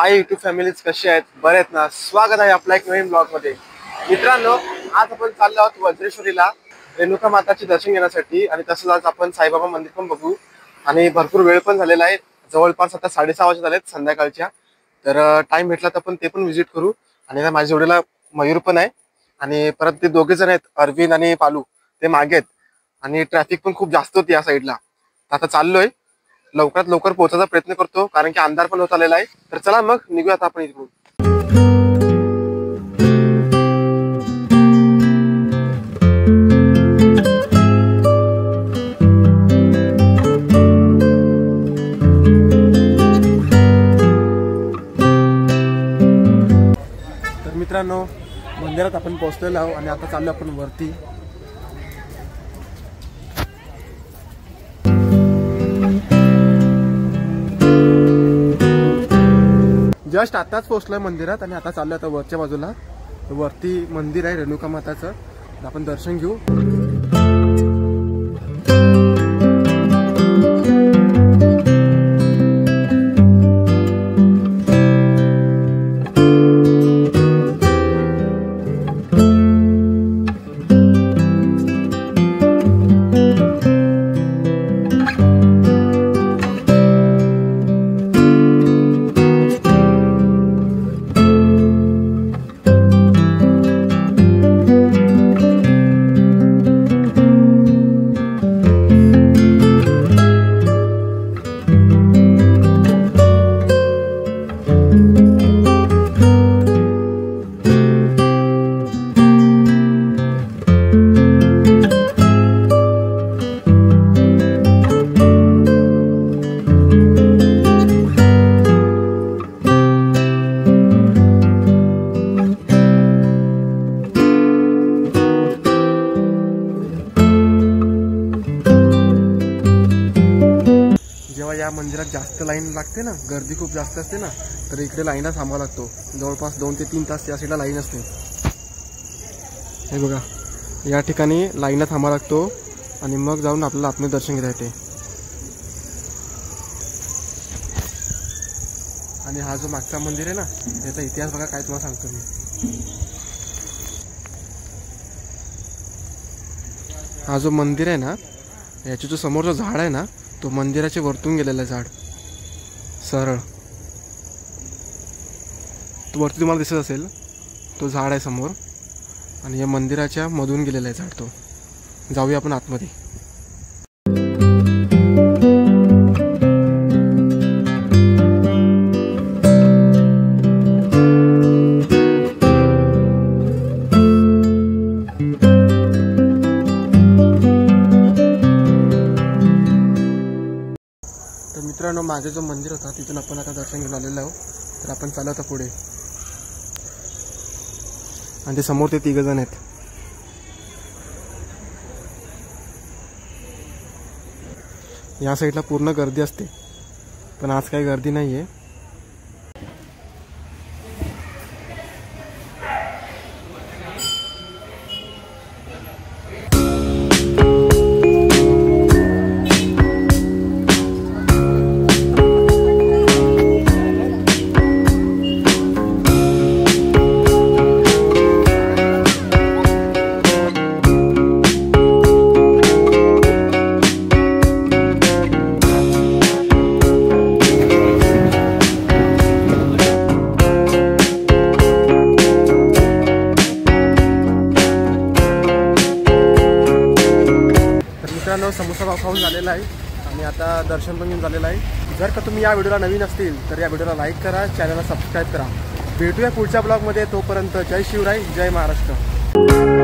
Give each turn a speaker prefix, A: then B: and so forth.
A: Hi YouTube families, कशी आहेत? बरे आहेत ना? स्वागत आहे आपल्या एक नवीन ब्लॉग मध्ये. मित्रांनो, आज आपण चाललो आहोत वज्रेश्वरीला रेणुका माताचे दर्शन घेण्यासाठी आणि तसंच आज आपण साईबाबा मंदिर पण बघू. आणि भरपूर वेळ पण झालेला आहे, जवळपास आता 6:30 वाजत आलेत संध्याकाळच्या. तर टाइम भेटला तर आपण ते पण व्हिजिट करू. आणि माझ्या जोडीला मयूर पण आहे आणि परत ते दोघे जण आहेत, अरविंद आणि पालू, ते मागे आहेत. आणि ट्रॅफिक पण खूप जास्त होती या साईडला. आता चाललोय, लवकरात लवकर पोहोचायचा प्रयत्न करतो कारण की अंधार पण होत आलेला आहे. तर चला मग निघूयात आपण इथून. तर मित्रांनो, मंदिरात आपण पोहोचलेलो आहोत आणि आता चाललो आपण वरती. जस्ट आताच पोहोचलोय मंदिरात आणि आता चाललोय आता वरच्या बाजूला. वरती मंदिर आहे रेणुका माताचं, आपण दर्शन घेऊ. या मंदिरात जास्त लाईन लागते ना, गर्दी खूप जास्त असते ना, तर इकडे लाईनला थांबावा लागतो. जवळपास 2 ते 3 तास या साईडला लाईन असते. हे बघा, या ठिकाणी लाईनला थांबावा लागतो आणि मग जाऊन आपल्याला आतमध्ये दर्शन घेता येते. आणि हा जो मागचा मंदिर आहे ना, याचा इतिहास बघा काय तुम्हाला सांगतो मी. हा जो मंदिर आहे ना, याचे जो समोरचं झाड आहे ना, तो मंदिराचे वरतून गेलेला झाड सरळ, तो वरती तुम्हाला दिसत असेल, तो झाड आहे समोर. आणि या मंदिराच्या मधून गेलेला आहे झाड. तो जाऊया आपण आतमध्ये. तर मित्रांनो, मागे जो मंदिर होता तिथून आपण आता दर्शन घेऊन आलेलो आहोत. तर आपण चालू आता पुढे. आणि ते समोर ते 3 जण आहेत. या साईडला पूर्ण गर्दी असते, पण आज काही गर्दी नाही आहे. मित्रांनो, समोसा पाव खाऊन झालेला आहे आणि आता दर्शन पण घेऊन झालेलं आहे. जर का तुम्ही या व्हिडिओला नवीन असतील तर या व्हिडिओला लाईक करा, चॅनलला सबस्क्राईब करा. भेटूया पुढच्या ब्लॉगमध्ये. तोपर्यंत जय शिवराय, जय महाराष्ट्र.